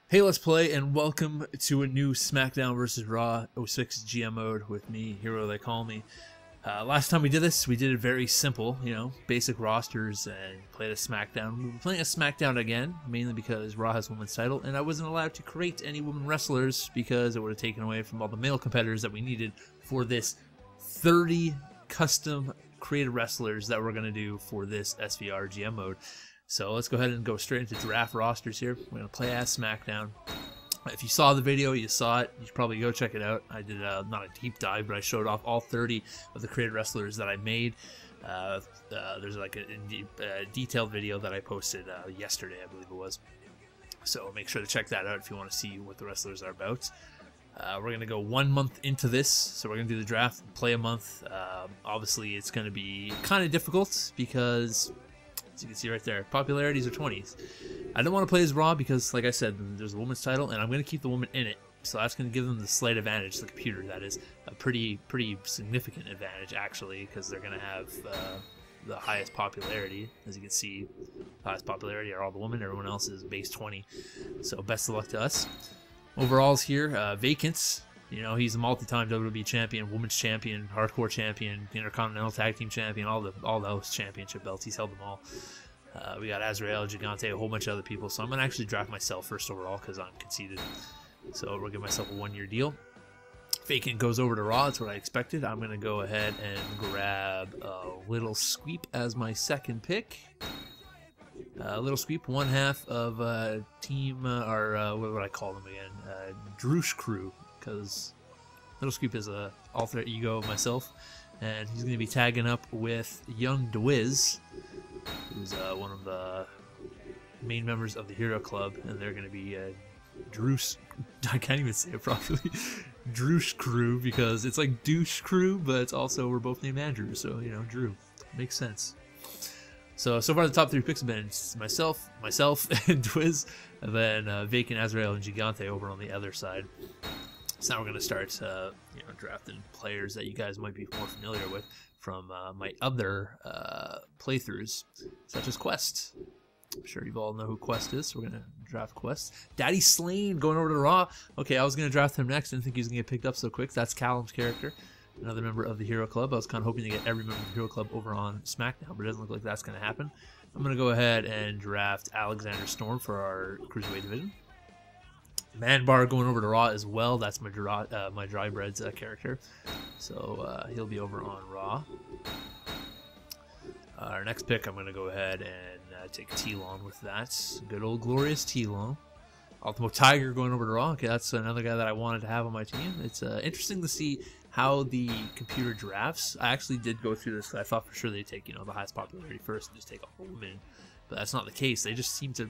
Hey, let's play, and welcome to a new Smackdown vs. Raw 06 GM mode with me, Herotheycallme. Last time we did this, we did it very simple, basic rosters and played a Smackdown. We're playing a Smackdown again, mainly because Raw has women's title, and I wasn't allowed to create any women wrestlers because it would have taken away from all the male competitors that we needed for this 30 custom created wrestlers that we're going to do for this SVR GM mode. So let's go ahead and go straight into draft rosters here. We're going to play as Smackdown. If you saw the video, you saw it. You should probably go check it out. I did not a deep dive, but I showed off all 30 of the created wrestlers that I made. There's like a detailed video that I posted yesterday, I believe it was. So make sure to check that out if you want to see what the wrestlers are about. We're going to go 1 month into this, so we're going to do the draft, play a month. Obviously, it's going to be kind of difficult because, as you can see right there, popularities are 20s. I don't want to play as Raw because, like I said, there's a woman's title, and I'm going to keep the woman in it. So that's going to give them the slight advantage, the computer. That is a pretty significant advantage, actually, because they're going to have the highest popularity. As you can see, the highest popularity are all the women. Everyone else is base 20. So best of luck to us. Overalls here, Vacants. He's a multi-time WWE champion, women's champion, hardcore champion, intercontinental tag team champion, all those championship belts. He's held them all. We got Azrael, Gigante, a whole bunch of other people. So I'm going to actually draft myself first overall because I'm conceded. So we'll give myself a 1-year deal. Vacant goes over to Raw. That's what I expected. I'm going to go ahead and grab Little Sweep as my second pick. Little Sweep, one half of team, or what would I call them again? Droosh Crew. Because Little Scoop is a alter ego of myself, and he's going to be tagging up with Young Dwiz, who's one of the main members of the Hero Club, and they're going to be Droosh. I can't even say it properly. Droosh Crew, because it's like Douche Crew, but it's also we're both named Andrew, so Drew makes sense. So far the top 3 picks have been myself, and Dwiz, and then Vacant, Azrael, and Gigante over on the other side. So now we're going to start, drafting players that you guys might be more familiar with from my other playthroughs, such as Quest. I'm sure you all know who Quest is, so we're going to draft Quest. Daddy Slane going over to Raw. Okay, I was going to draft him next. Didn't think he was going to get picked up so quick. That's Callum's character, another member of the Hero Club. I was kind of hoping to get every member of the Hero Club over on Smackdown, but it doesn't look like that's going to happen. I'm going to go ahead and draft Alexander Storm for our Cruiserweight division. Man Bar going over to Raw as well. That's my Dry Breads character. So he'll be over on Raw. Our next pick, I'm going to go ahead and take T-Lon with that. Good old glorious T-Lon. Ultimo Tiger going over to Raw. Okay, that's another guy that I wanted to have on my team. It's interesting to see how the computer drafts. I actually did go through this. I thought for sure they'd take the highest popularity first and just take a woman. But that's not the case. They just seem to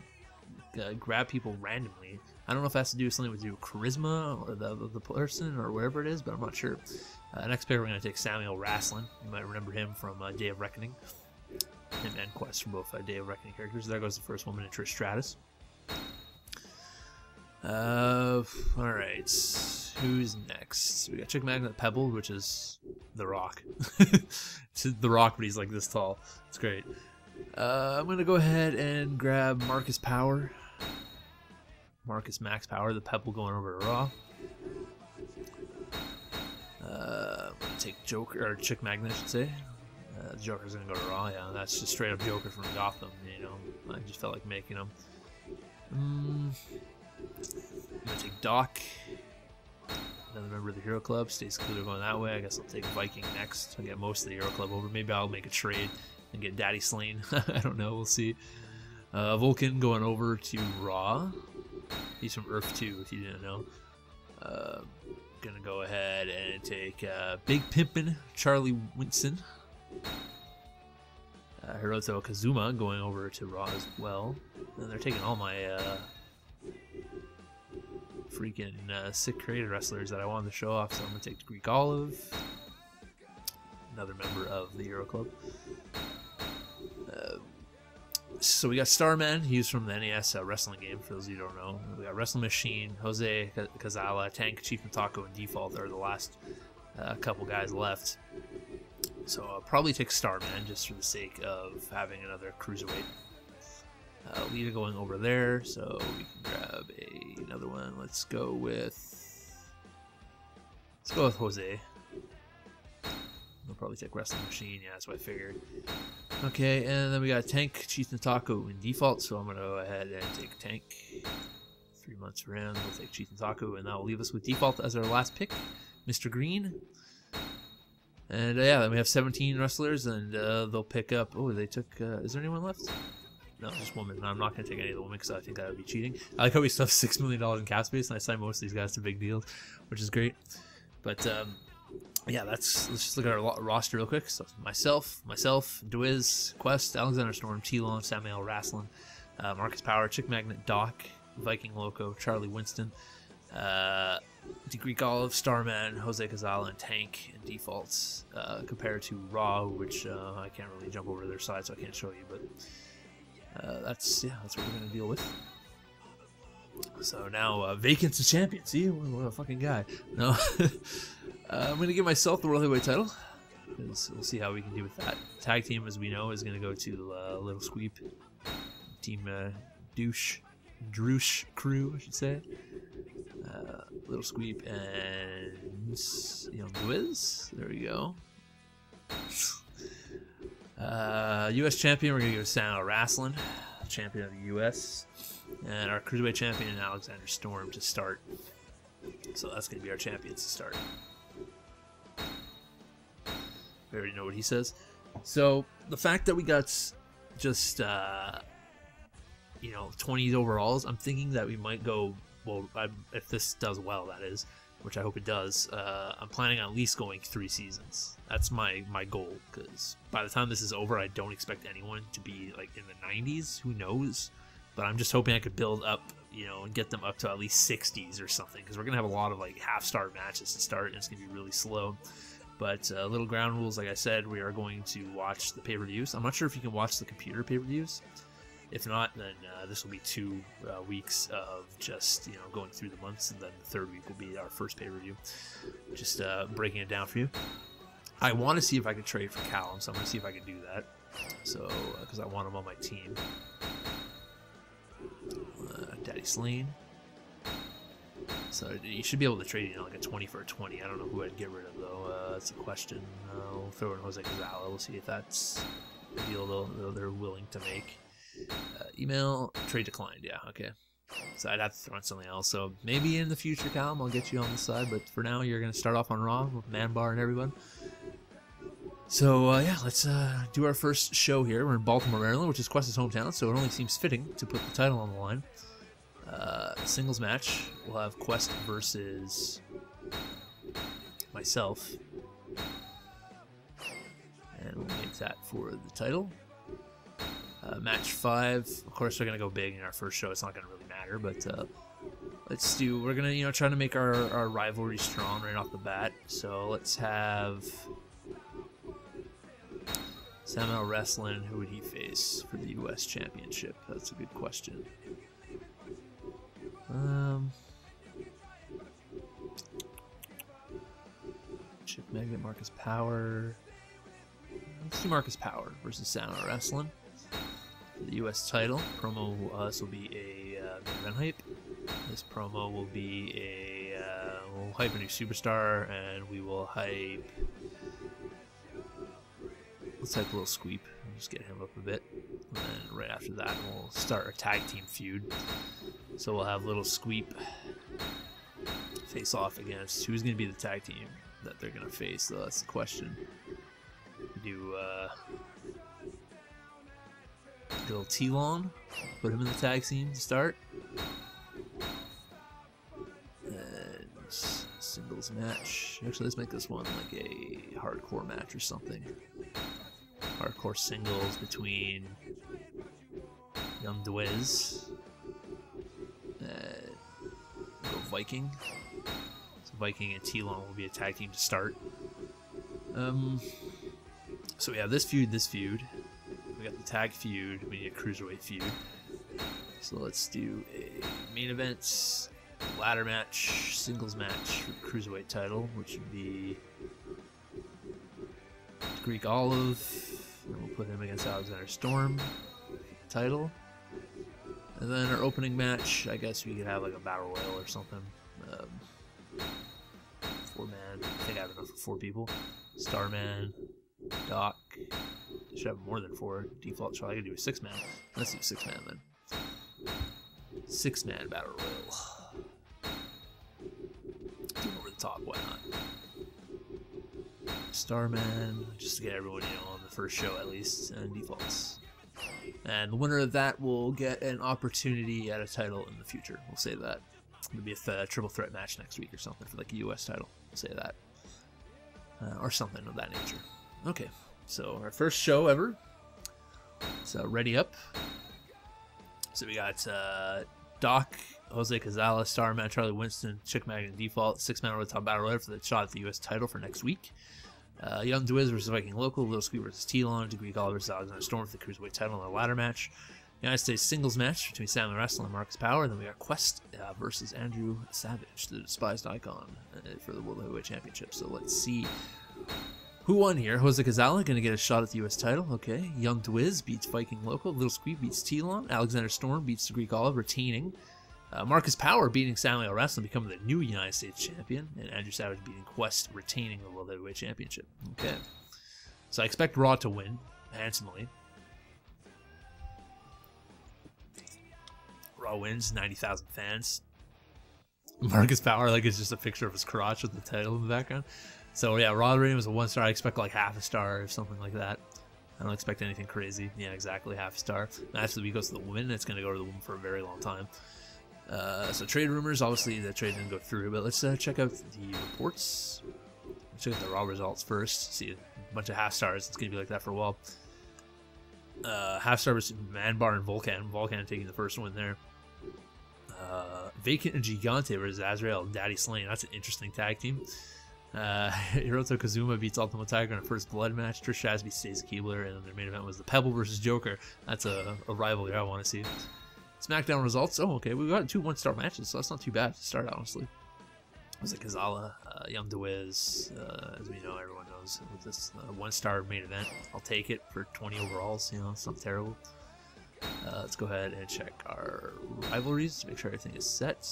grab people randomly. I don't know if that has to do with something with your charisma or the person or whatever it is, but I'm not sure. Next pick, we're going to take Samuel Wrestling. You might remember him from Day of Reckoning. Him and Quest from both Day of Reckoning characters. There goes the first woman, Trish Stratus. Alright. Who's next? We got Chick Magnet Pebble, which is The Rock. It's The Rock, but he's like this tall. It's great. I'm going to go ahead and grab Marcus Power. Marcus Max Power, the Pebble going over to Raw. I'm going to take Joker, or Chick Magnet, I should say. Joker's going to go to Raw, yeah. That's just straight up Joker from Gotham, I just felt like making him. I'm going to take Doc. Another member of the Hero Club. Stays clear going that way. I guess I'll take Viking next. I'll get most of the Hero Club over. Maybe I'll make a trade and get Daddy Slane. I don't know. We'll see. Vulcan going over to Raw. He's from Earth 2, if you didn't know. Gonna go ahead and take Big Pimpin' Charlie Winston. Herotheycallme going over to Raw as well. And they're taking all my freaking sick created wrestlers that I wanted to show off. So I'm gonna take Greek Olive, another member of the Hero Club. So we got Starman. He's from the NES wrestling game, for those of you who don't know. We got Wrestling Machine, Jose Cazala, Tank, Chief Taco, and Default are the last couple guys left. So I'll probably take Starman just for the sake of having another Cruiserweight. Lita going over there, so we can grab Let's go with Jose. We'll probably take Wrestling Machine. Yeah, that's what I figured. Okay, and then we got Tank, Cheese and Taco in default, so I'm gonna go ahead and take Tank. 3 months for him. We'll take Cheese and Taco, and that will leave us with default as our last pick, Mr. Green. And yeah, then we have 17 wrestlers, and they'll pick up. Oh, they took. Is there anyone left? No, just women. I'm not going to take any of the women because I think that would be cheating. I like how we still have $6 million in cap space, and I signed most of these guys to big deals, which is great. But yeah, let's just look at our roster real quick. So myself, Dwiz, Quest, Alexander Storm, T-Lone, Samuel Rasslin, Marcus Power, Chick Magnet, Doc, Viking Loco, Charlie Winston, Greek Olive, Starman, Jose Cazala, and Tank in defaults, compared to Raw, which I can't really jump over to their side, so I can't show you, but that's what we're gonna deal with. So now Vacant's the champion. See, what a fucking guy. No, I'm gonna give myself the World Heavyweight title, because we'll see how we can do with that. Tag team, as we know, is gonna go to Little Squeep, Team Droosh Crew, I should say. Little Squeep and Young Wiz. There we go. U.S. champion, we're gonna go to Samuel Rasslin, champion of the U.S. And our Cruiserweight champion, Alexander Storm, to start. So that's gonna be our champions to start. We already know what he says. So the fact that we got just 20s overalls, I'm thinking that we might go. Well, if this does well, that is, which I hope it does. I'm planning on at least going 3 seasons. That's my goal, because by the time this is over, I don't expect anyone to be like in the 90s. Who knows? But I'm just hoping I could build up, and get them up to at least 60s or something, because we're gonna have a lot of like half-star matches to start, and it's gonna be really slow. But little ground rules, like I said, we are going to watch the pay-per-views. I'm not sure if you can watch the computer pay-per-views. If not, then this will be 2 weeks of just going through the months, and then the 3rd week will be our first pay-per-view. Just breaking it down for you. I want to see if I can trade for Callum, so I'm going to see if I can do that. So because I want him on my team. Daddy Slain. So you should be able to trade like a 20 for a 20. I don't know who I'd get rid of though. That's a question. We'll throw in Jose Cazala. We'll see if that's the deal they're willing to make. Email, trade declined, yeah, okay. So I'd have to throw in something else. So maybe in the future, Callum, I'll get you on the side, but for now, you're going to start off on Raw with Man Bar and everyone. So, yeah, let's do our first show here. We're in Baltimore, Maryland, which is Quest's hometown, so it only seems fitting to put the title on the line. Singles match, we'll have Quest versus myself. And we'll make that for the title. Match 5, of course we're going to go big in our first show. It's not going to really matter, but we're going to, try to make our rivalry strong right off the bat. So let's have Samuel Rasslin. Who would he face for the U.S. Championship? That's a good question. Chip Magnet, Marcus Power. Let's do Marcus Power versus Samuel Rasslin. The U.S. title promo this will be a main event hype. This promo will be we'll hype a new superstar, and we will hype. Let's hype a Little Squeep and just get him up a bit. And then right after that, we'll start our tag team feud. So we'll have Little Squeep face off against who's going to be the tag team that they're going to face. So that's the question. Do Little T-Long, put him in the tag team to start. And singles match. Actually, let's make this one like a hardcore match or something. Hardcore singles between Young Dwiz and go Viking. So Viking and T-Long will be a tag team to start. So we have this feud. We got the tag feud. We need a cruiserweight feud. So let's do a main event, ladder match, singles match for the cruiserweight title, which would be Greek Olive. And we'll put him against Alexander Storm title. And And then our opening match, I guess we could have like a battle royal or something. 4-man. I think I have enough for 4 people. Starman, Doc. Should have more than 4. Default, so I could do a 6-man. Let's do 6-man then. 6-man battle royal. Do over the top, why not? Starman, just to get everyone, you know, on the first show at least, and defaults. And the winner of that will get an opportunity at a title in the future. We'll say that. Maybe a triple threat match next week or something for like a US title. We'll say that. Or something of that nature. Okay, so our first show ever. So ready up. So we got Doc, Jose Cazala, Starman, Charlie Winston, Chick Magnet default, 6-man over the top battle royal for the shot at the US title for next week. Young Dwiz versus Viking Local, Little Squeak versus T-Lon, Degree Gall versus Alexander Storm for the Cruiserweight title in the ladder match. United States singles match between Sam Wrestling and Marcus Power. Then we got Quest versus Andrew Savage, the despised icon, for the World Heavyweight Championship. So let's see who won here. Jose Cazala going to get a shot at the US title. Okay. Young Dwiz beats Viking Local. Little Squeak beats T-Lon. Alexander Storm beats the Greek Olive, retaining. Marcus Power beating Samuel Wrestling, becoming the new United States champion. And Andrew Savage beating Quest, retaining the World Heavyweight Championship. Okay. So I expect Raw to win handsomely. Raw wins, 90,000 fans. Marcus Power, like, it's just a picture of his crotch with the title in the background. So yeah, Raw rating was a 1 star. I expect like half a star or something like that. I don't expect anything crazy. Yeah, exactly, half a star. Match of the week goes to the woman. It's going to go to the woman for a very long time. So trade rumors, obviously the trade didn't go through, but let's check out the reports. Let's check out the Raw results first. See a bunch of half stars. It's going to be like that for a while. Half star was Manbar and Volcan. Volcan taking the first one there. Vacant and Gigante versus Azrael and Daddy Slane. That's an interesting tag team. Hiroto Kazuma beats Ultimo Tiger in a first blood match. Trish Stratus beats Stacey Keebler, and then their main event was the Pebble versus Joker. That's a rivalry I want to see. Smackdown results. Oh, okay. We got 2 1-star matches, so that's not too bad to start, honestly. It was like Kazala, Young Dewiz, as we know, everyone knows, with this 1-star main event. I'll take it for 20 overalls. You know, it's not terrible. Let's go ahead and check our rivalries to make sure everything is set.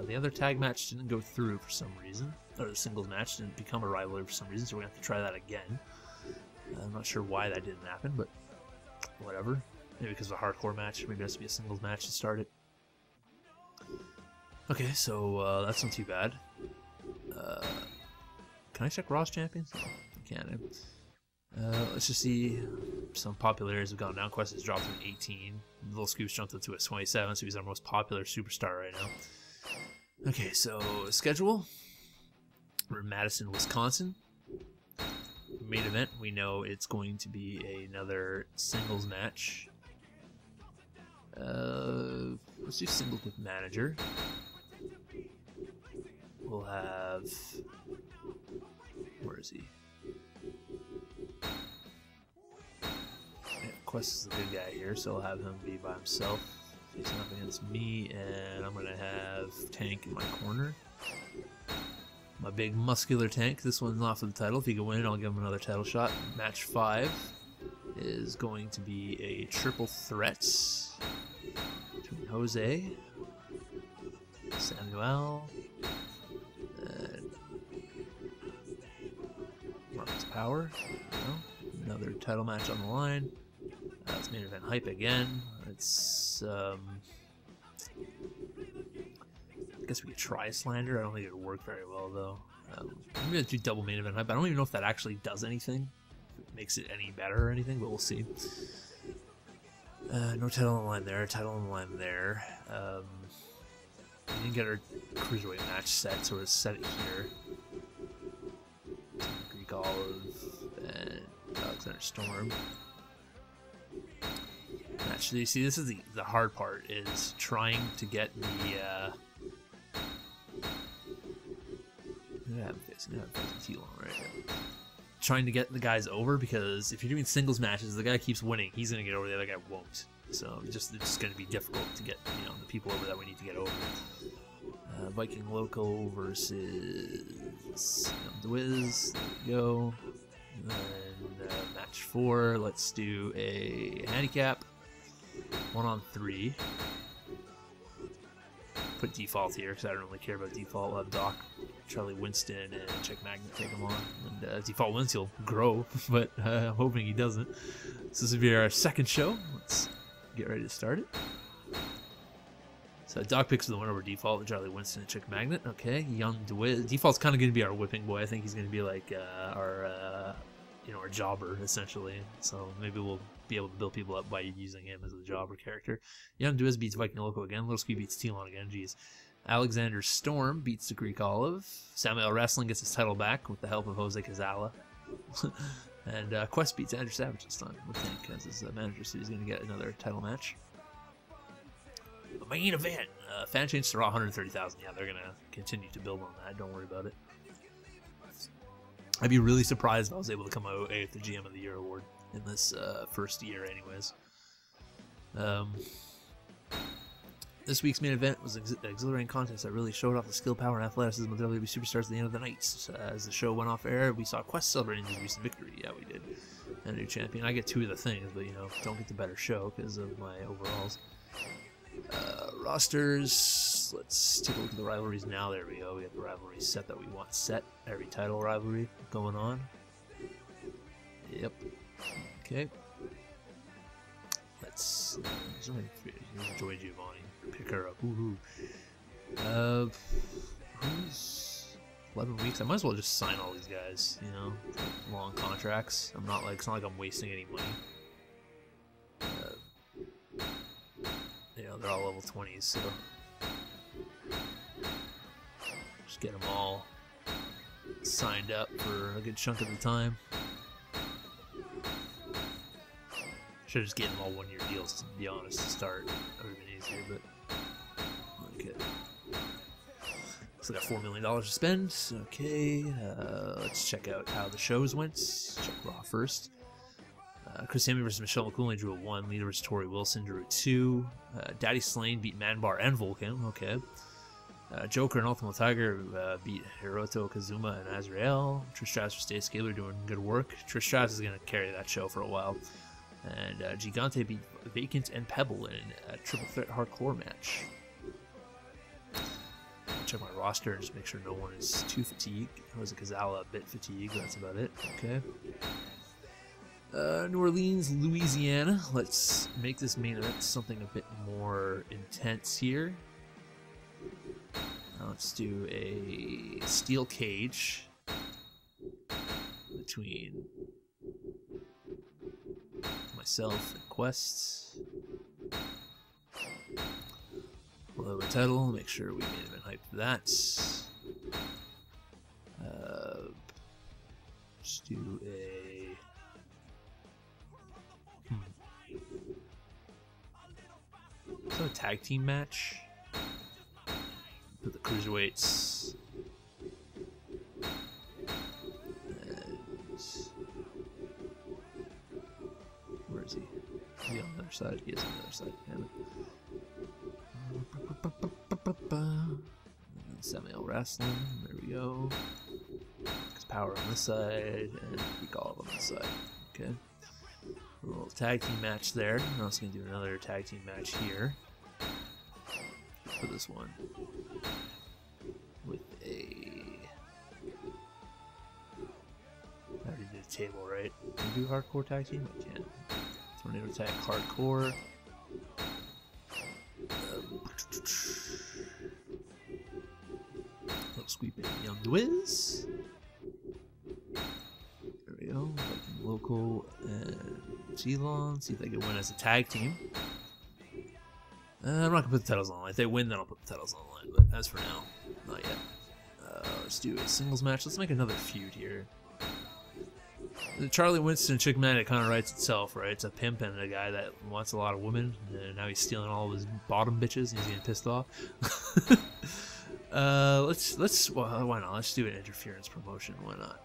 The other tag match didn't go through for some reason, or the singles match didn't become a rivalry for some reason, so we're going to have to try that again. I'm not sure why that didn't happen, but whatever. Maybe because of a hardcore match. Maybe it has to be a singles match to start it. Okay, so that's not too bad. Can I check Raw's champions? No, I can't. Let's just see some popularities have gone down. Quest has dropped to 18. Little Scoops jumped up to a 27, so he's our most popular superstar right now. Okay, so schedule. We're in Madison, Wisconsin. Main event, we know it's going to be another singles match. Let's do singles with manager. We'll have... Where is he? Yeah, Quest is the good guy here, so I'll have him be by himself. Facing up against me, and I'm going to have Tank in my corner. My big muscular Tank. This one's not for the title. If he can win, I'll give him another title shot. Match 5 is going to be a triple threat between Jose, Samuel, and Marcus Power. Another title match on the line. It's main event hype again. It's I guess we could try Slander. I don't think it would work very well though. Maybe let's do double main event hype. I don't even know if that actually does anything. If it makes it any better or anything, but we'll see. No title on the line there. Title on the line there. We didn't get our cruiserweight match set, so we'll set it here. Greek Olive and Alexander Storm. Match. You see, this is the hard part, is trying to get the trying to get the guys over, because if you're doing singles matches, the guy keeps winning, he's gonna get over, the other guy won't. So it's just gonna be difficult to get, you know, the people over that we need to get over. Viking Local versus The Wiz. There we go. And then match 4. Let's do a handicap. 1 on 3. put default here because I don't really care about default. We'll have Doc, Charlie Winston, and Chick Magnet take him on. And default wins, he'll grow, but I'm hoping he doesn't. So this will be our second show. Let's get ready to start it. So Doc picks the one over default, Charlie Winston and Chick Magnet. Okay, Young DeWiz. Default's kind of going to be our whipping boy. I think he's going to be like our jobber, essentially. So maybe we'll be able to build people up by using him as a jobber character. Young DeWiz beats Viking Loco again. Little Squee beats Telon again. Jeez. Alexander Storm beats the Greek Olive. Samuel Wrestling gets his title back with the help of Herotheycallme. And Quest beats Andrew Savage this time, I think, as his manager, so he's going to get another title match. The main event. Fan change to Raw 130,000. Yeah, they're going to continue to build on that. Don't worry about it. I'd be really surprised if I was able to come out with the GM of the Year award in this first year anyways. This week's main event was an exhilarating contest that really showed off the skill, power, and athleticism of WWE superstars at the end of the night. As the show went off air, we saw Quest celebrating his recent victory. Yeah, we did. And a new champion. I get 2 of the things, but, you know, don't get the better show because of my overalls. Rosters. Let's take a look at the rivalries now. There we go. We got the rivalry set that we want set. Every title rivalry going on. Yep. Okay. Let's. Joy Giovanni. Pick her up. Woohoo. Who's 11 weeks? I might as well just sign all these guys. You know, long contracts. I'm not like. It's not like I'm wasting any money. You know, they're all level 20s, so just get them all signed up for a good chunk of the time. Should just get them all 1-year deals, to be honest, to start. That would have been easier, but okay. So I got $4 million to spend. Okay, let's check out how the shows went. Check Raw first. Chris Sammy versus Michelle McCooley drew a 1. Lita versus Tori Wilson drew a 2. Daddy Slane beat Manbar and Vulcan. Okay. Joker and Ultimate Tiger beat Hiroto Kazuma and Azrael. Trish Stratus versus Dave Scaler doing good work. Trish Stratus is going to carry that show for a while. And Gigante beat Vacant and Pebble in a triple threat hardcore match. Check my roster and just make sure no one is too fatigued. Was it Kazala a bit fatigued? That's about it. Okay. New Orleans, Louisiana. Let's make this main event something a bit more intense here. Let's do a steel cage between myself and Quest. We'll have a title. Make sure we main event hype for that. Let's do a. Is that a tag team match? Put the cruiserweights. And where is he? Is he on the other side? He is on the other side. Damn it. Samuel Wrestling. There we go. There's Power on this side, and Recall on this side. Okay. A little tag team match there. I'm also going to do another tag team match here. For this one. With a. I already did a table, right? Can we do hardcore tag team? I can. Tornado Attack Hardcore. Little Squeep and Young DeWiz. There we go. Viking Local and Telon. See if they can win as a tag team. I'm not going to put the titles on the line. If they win, then I'll put the titles on the line. But as for now, not yet. Let's do a singles match. Let's make another feud here. The Charlie Winston Chick Magnet kind of writes itself, right? It's a pimp and a guy that wants a lot of women, and now he's stealing all of his bottom bitches, and he's getting pissed off. Well, why not? Let's do an interference promotion. Why not?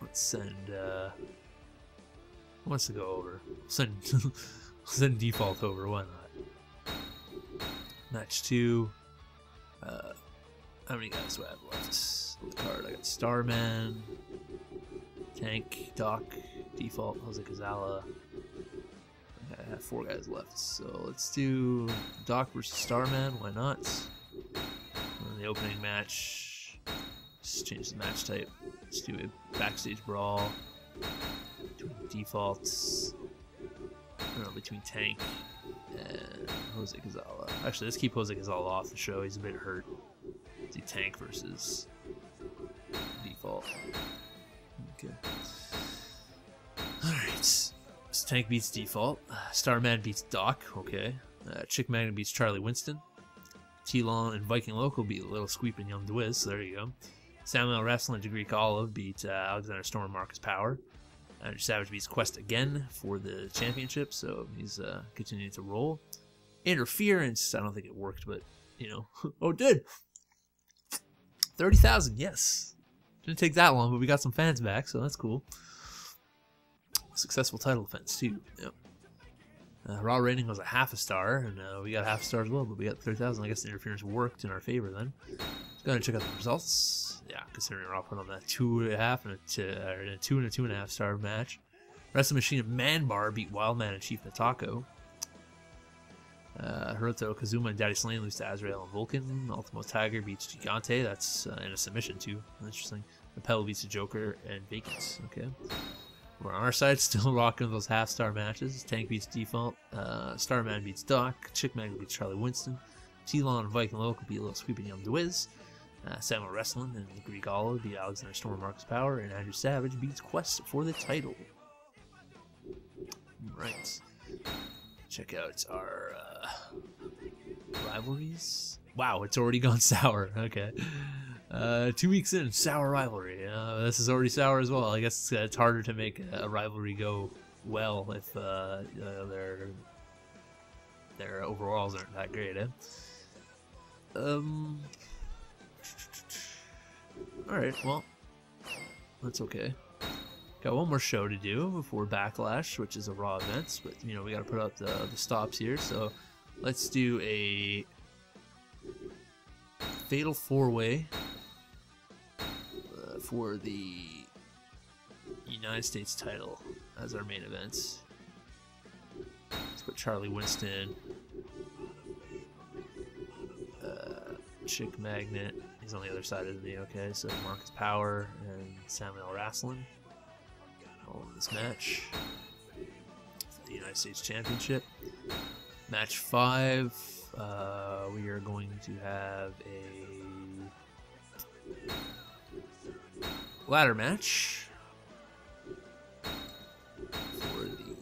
Let's send. Who wants to go over? Send default over. Why not? Match 2. How many guys do I have left on the card? I got Starman, Tank, Doc, Default, Jose Cazala. I I have 4 guys left, so let's do Doc versus Starman. Why not? And the opening match, just change the match type. Let's do a backstage brawl between defaults. I don't know, between Tank and Herotheycallme. Actually, let's keep Herotheycallme off the show. He's a bit hurt. Let's do Tank versus default. Okay. Alright. So Tank beats default. Starman beats Doc. Okay. Chick Magnet beats Charlie Winston. T-Lon and Viking Local beat Little Squeep and Young Dwiz. So there you go. Samuel Wrestling to Greek Olive beat Alexander Storm and Marcus Power. Andrew Savage beats Quest again for the championship, so he's continuing to roll. Interference, I don't think it worked, but, you know. Oh, it did! 30,000, yes. Didn't take that long, but we got some fans back, so that's cool. Successful title defense, too. Yep. Raw rating was a ½ star, and we got ½ star as well, but we got 30,000. I guess the interference worked in our favor then. Let's go ahead and check out the results. Yeah, considering Raw put on that 2.5 and a 2 and a 2.5 star match. Wrestling Machine and Man Bar beat Wildman and Chief Natako. Hiroto Kazuma and Daddy Slane lose to Azrael and Vulcan. Ultimo Tiger beats Gigante. That's in a submission too. Interesting. Appel beats the Joker and Vacants. Okay. We're on our side, still rocking those half-star matches. Tank beats Default. Starman beats Doc. Chick Magnet beats Charlie Winston. T-Lon and Viking Local beat Little Squeep and Young Dwiz. Samuel Wrestling and Greek Olive beat Alexander Storm and Marcus Power. And Andrew Savage beats Quest for the title. Right. Check out our rivalries. Wow, it's already gone sour. Okay. 2 weeks in, sour rivalry. This is already sour as well. I guess it's harder to make a rivalry go well if their overalls aren't that great, eh? Alright, well, that's okay. Got one more show to do before Backlash, which is a Raw event, but, you know, we gotta put up the stops here, so let's do a Fatal 4-Way for the United States title as our main event. Let's put Charlie Winston, Chick Magnet, he's on the other side of me, okay, so Marcus Power and Samuel Wrestling all in this match for the United States Championship. Match 5, we are going to have a ladder match for the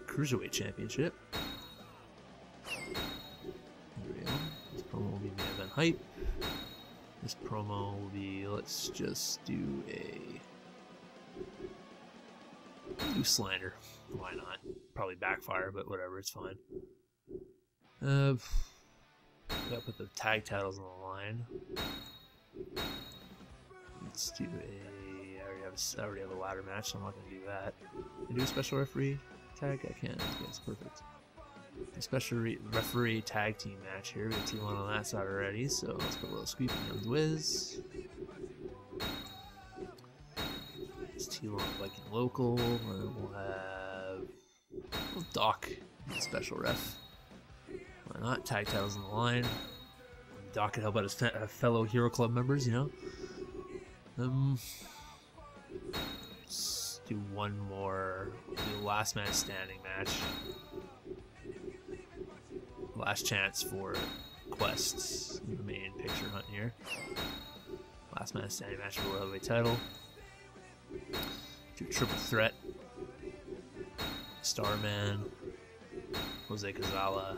Cruiserweight Championship. There we go. This promo will be main event hype. This promo will be, let's just do slander. Why not? Probably backfire, but whatever, it's fine. Gotta put the tag titles on the line. Let's do I already have a ladder match, so I'm not gonna do that. Can I do a special referee tag? I can. Okay, it's perfect. A special referee tag team match here. We have T1 on that side already, so let's put a little Squeep and Young Dwiz. It's T1 Viking Local, and then we'll have Doc, special ref. Why not? Tag titles on the line. Doc can help out his fellow Hero Club members, you know. Let's do one more. We'll do the last man standing match. Last chance for Quest in the main picture hunt here. Last man standing match for the World Heavyweight title. Do a triple threat. Starman, Herotheycallme.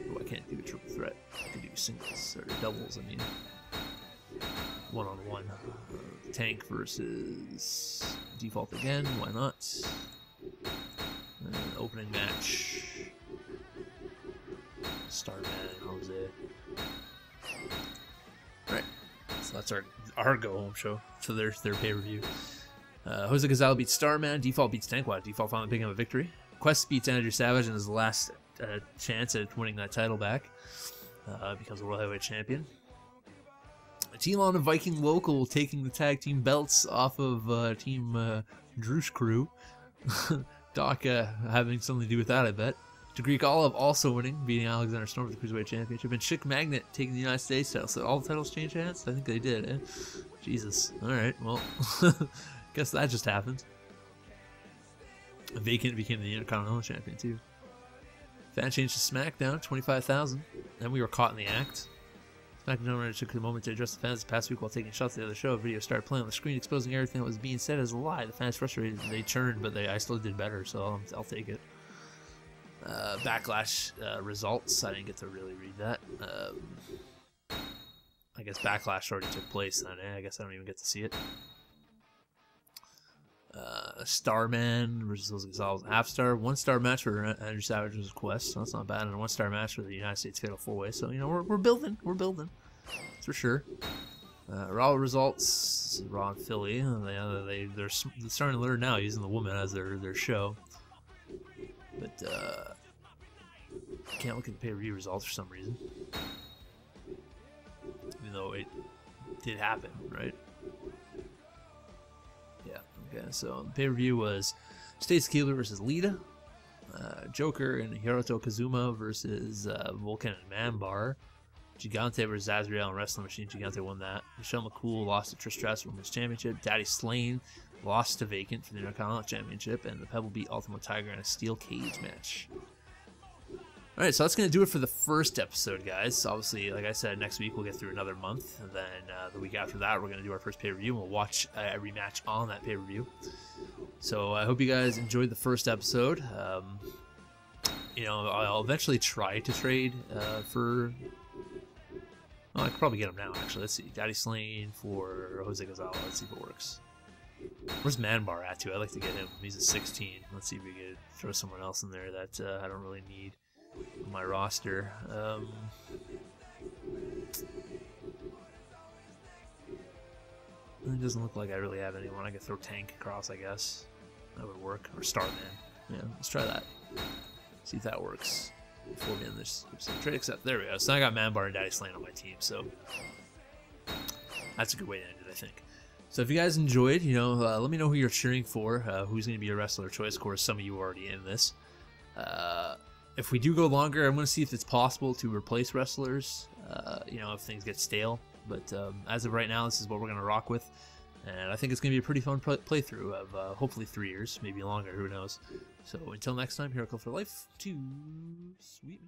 Oh, I can't do a triple threat. I can do singles or doubles. I mean, one-on-one. Tank versus Default again. Why not? Opening match. Starman and Jose. Right. So that's our go home show. So there's their pay-per-view. Herotheycallme beats Starman. Default beats Tank. Wow, Default finally picking up a victory. Quest beats Andrew Savage and is the last chance at winning that title back. Becomes a World Heavyweight Champion. Telon and Viking Local taking the tag team belts off of Team Drew's crew. Doc having something to do with that, I bet. To Greek Olive also winning, beating Alexander Storm for the Cruiserweight Championship. And Chick Magnet taking the United States title. So all the titles changed hands? I think they did, eh? Jesus. Alright, well, guess that just happened. Vacant became the Intercontinental Champion, too. Fan change to Smackdown, 25,000. Then we were caught in the act. Smackdown took a moment to address the fans this past week while taking shots at the other show. A video started playing on the screen, exposing everything that was being said as a lie. The fans frustrated. They turned, but I still did better, so I'll take it. Backlash results. I didn't get to really read that. I guess Backlash already took place then. I guess I don't even get to see it. Starman versus Los Gonzalez, half-star, 1-star match for Andrew Savage's Quest, so that's not bad, and a 1-star match for the United States Fatal 4-Way. So you know we're building, that's for sure. Raw results, Raw and Philly. They're starting to learn now using the woman as their show, but can't look at the pay-per-view results for some reason, even though it did happen, right? Yeah, okay, so the pay-per-view was Stacy Keibler versus Lita, Joker and Herotheycallme versus Vulcan and Manbar, Gigante versus Azrael and Wrestling Machine. Gigante won that. Michelle McCool lost to Trish Stratus for Women's Championship. Daddy Slane lost to Vacant for the Intercontinental Championship, and the Pebble beat Ultimo Tiger in a steel cage match. Alright, so that's going to do it for the first episode, guys. Obviously, like I said, next week we'll get through another month, and then the week after that we're going to do our first pay-per-view, and we'll watch every match on that pay-per-view. So I hope you guys enjoyed the first episode. You know, I'll eventually try to trade for... Oh, I could probably get him now, actually. Let's see. Daddy Slane for Jose Gonzalez. Let's see if it works. Where's Manbar at, too? I'd like to get him. He's a 16. Let's see if we could throw someone else in there that I don't really need on my roster. It doesn't look like I really have anyone. I could throw Tank across, I guess. That would work. Or Starman. Yeah, let's try that. See if that works before we end this episode. Trade accept. There we go. So I got Manbar and Daddy Slane on my team, so that's a good way to end it, I think. So if you guys enjoyed, you know, let me know who you're cheering for, who's going to be your wrestler of choice. Of course, some of you are already in this. If we do go longer, I'm going to see if it's possible to replace wrestlers, you know, if things get stale. But as of right now, this is what we're going to rock with. And I think it's going to be a pretty fun playthrough of hopefully 3 years, maybe longer, who knows. So until next time, Herotheycallme for life. Too sweet.